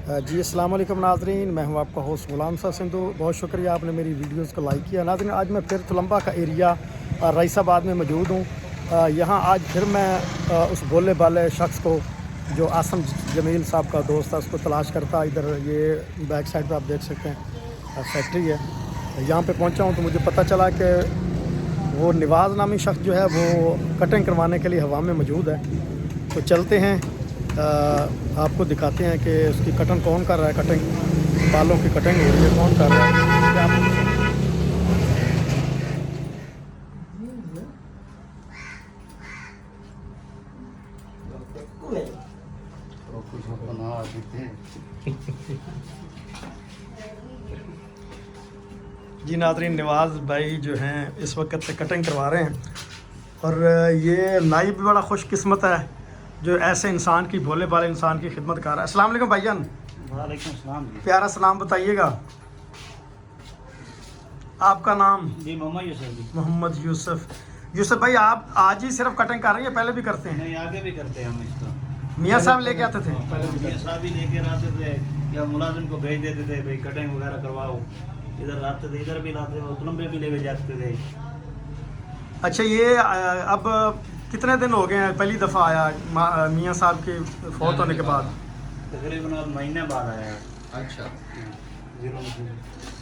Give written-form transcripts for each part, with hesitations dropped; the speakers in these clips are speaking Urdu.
جی السلام علیکم ناظرین، میں ہوں آپ کا ہوسٹ غلام صاحب سندھو۔ بہت شکریہ آپ نے میری ویڈیوز کو لائک کیا۔ ناظرین، آج میں پھر تلمبہ کا ایریا رئیس آباد میں موجود ہوں۔ یہاں آج پھر میں اس بولے بالے شخص کو جو عاصم جمیل صاحب کا دوست تھا اس کو تلاش کرتا۔ ادھر یہ بیک سائڈ پہ آپ دیکھ سکتے ہیں فیکٹری ہے، یہاں پہ پہنچا ہوں تو مجھے پتہ چلا کہ وہ نواز نامی شخص جو ہے وہ کٹنگ کروانے کے لیے ہوا میں موجود ہے۔ تو چلتے ہیں، آپ کو دکھاتے ہیں کہ اس کی کٹنگ کون کر رہا ہے، کٹنگ بالوں کی کٹنگ ہو رہی ہے، کون کر رہا ہے۔ جی ناظرین، نواز بھائی جو ہیں اس وقت سے کٹنگ کروا رہے ہیں، اور یہ نائب بھی بڑا خوش قسمت ہے جو ایسے انسان کی، بھولے بالے انسان کی خدمت کر رہا ہے۔ السلام علیکم بھائی جان۔ وعلیکم السلام جی۔ پیارا سلام بتائیے گا، آپ کا نام؟ جی محمد یوسف جی۔ محمد یوسف۔ یوسف بھائی، آپ آج ہی صرف کٹنگ کر رہے ہیں یا پہلے بھی کرتے ہیں؟ نہیں، آگے بھی کرتے ہیں ہم اس کا۔ میاں صاحب لے کے آتے تھے؟ میاں صاحب بھی لے کے آتے تھے یا ملازم کو بھیج دیتے تھے، بھائی کٹنگ وغیرہ کرواؤ، ادھر آتے تھے، ادھر بھی لاتے تھے، تلمبے بھی لے کے جاتے تھے۔ اچھا، یہ اب کتنے دن ہو گئے ہیں پہلی دفعہ آیا میاں صاحب کے فوت ہونے کے بعد؟ تقریباً مہینے بعد آیا ہے۔ اچھا،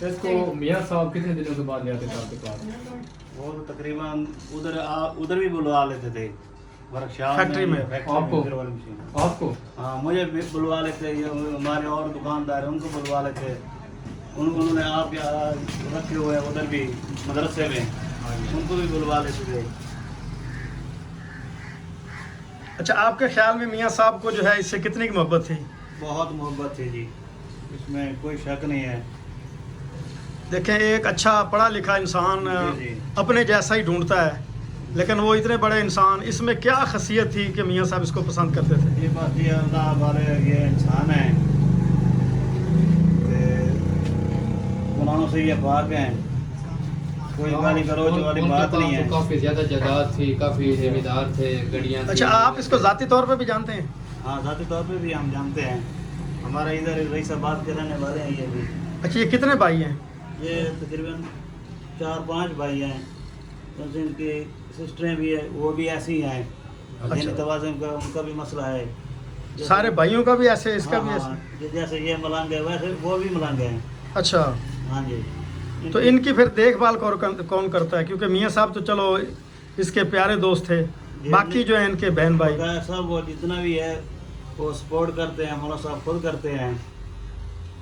اس کو میاں صاحب کتنے دنوں کے بعد لے آتے تھے آپ کے پاس؟ وہ تو تقریباً ادھر بھی بلوا لیتے تھے، ورک شاپ فیکٹری میں۔ آپ کو؟ ہاں، مجھے بھی بلوا لیتے، ہمارے اور دکاندار ہیں ان کو بلوا لیتے، انہوں نے آپ رکھے ہوئے ہیں ادھر بھی مدرسے میں، ان کو بھی بلوا لیتے تھے۔ اچھا، آپ کے خیال میں میاں صاحب کو جو ہے اس سے کتنی کی محبت تھی؟ بہت محبت تھی جی، اس میں کوئی شک نہیں ہے۔ دیکھیں، ایک اچھا پڑھا لکھا انسان جی۔ اپنے جیسا ہی ڈھونڈتا ہے، لیکن وہ اتنے بڑے انسان، اس میں کیا خاصیت تھی کہ میاں صاحب اس کو پسند کرتے تھے؟ یہ بات یہ اللہ والے یہ انسان ہیں، گناہوں سے یہ پاک ہیں، کوئی گالی گلوچ والی بات نہیں ہے۔ کافی زیادہ جائیداد تھی، کافی زمیندار تھے، گڑیاں تھیں۔ اچھا، آپ اس کو ذاتی طور پہ بھی جانتے ہیں؟ ہاں، ذاتی طور پہ بھی ہم جانتے ہیں، ہمارے ادھر رئیس آباد کے رہنے والے ہیں یہ بھی۔ اچھا، یہ کتنے بھائی ہیں؟ یہ تقریباً 4-5 بھائی ہیں، ان کی سسٹریں بھی ہیں، وہ بھی ایسی ہیں، ذہنی توازن کا ان کا بھی مسئلہ ہے۔ سارے بھائیوں کا بھی ایسے، اس کا بھی ہاں، ایسے؟ جیسے یہ ملنگ ہے ویسے وہ بھی ملنگ ہیں۔ اچھا، ہاں جی۔ تو ان کی پھر دیکھ بھال کون کرتا ہے؟ کیونکہ میاں صاحب تو چلو اس کے پیارے دوست تھے، باقی جو ہیں ان کے بہن بھائی سب وہ جتنا بھی ہے وہ سپورٹ کرتے ہیں، مولا صاحب خود کرتے ہیں،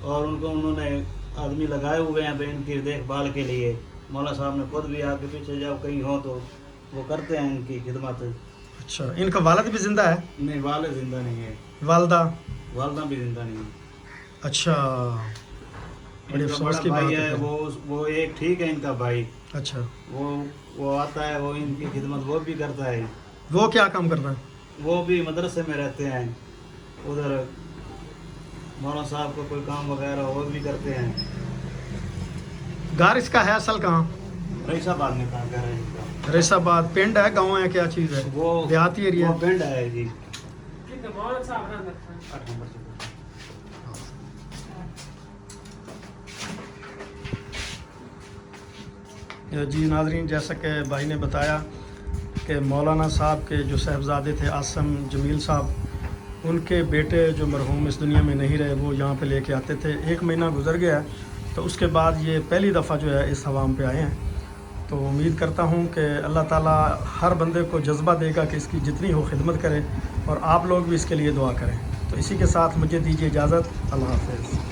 اور ان کو انہوں نے آدمی لگائے ہوئے ہیں ان کی دیکھ بھال کے لیے۔ مولا صاحب نے خود بھی آگے پیچھے جب کہیں ہو تو وہ کرتے ہیں ان کی خدمت۔ اچھا، ان کا والد بھی زندہ ہے؟ نہیں، والد زندہ نہیں ہے، والدہ؟ والدہ بھی زندہ نہیں ہے۔ اچھا، بڑی افسوس کی بات ہے۔ وہ ایک ٹھیک ہے ان کا بھائی، اچھا، وہ آتا ہے، وہ ان کی خدمت وہ بھی کرتا ہے۔ وہ کیا کام کرتا ہے؟ وہ بھی مدرسے میں رہتے ہیں، ادھر مولانا صاحب کو کوئی کام وغیرہ وہ بھی کرتے ہیں۔ گھر اس کا ہے اصل کہاں؟ رئیس آباد میں کام کر رہے ہیں۔ رئیس آباد پنڈ ہے، گاؤں ہے، کیا چیز ہے؟ وہ دیہاتی ایریا؟ وہ پنڈ ہے جی۔ جی ناظرین، جیسا کہ بھائی نے بتایا کہ مولانا صاحب کے جو صاحبزادے تھے عاصم جمیل صاحب، ان کے بیٹے جو مرحوم اس دنیا میں نہیں رہے وہ یہاں پہ لے کے آتے تھے۔ 1 مہینہ گزر گیا ہے، تو اس کے بعد یہ پہلی دفعہ جو ہے اس حوام پہ آئے ہیں۔ تو امید کرتا ہوں کہ اللہ تعالیٰ ہر بندے کو جذبہ دے گا کہ اس کی جتنی ہو خدمت کرے، اور آپ لوگ بھی اس کے لیے دعا کریں۔ تو اسی کے ساتھ مجھے دیجیے اجازت، اللہ حافظ۔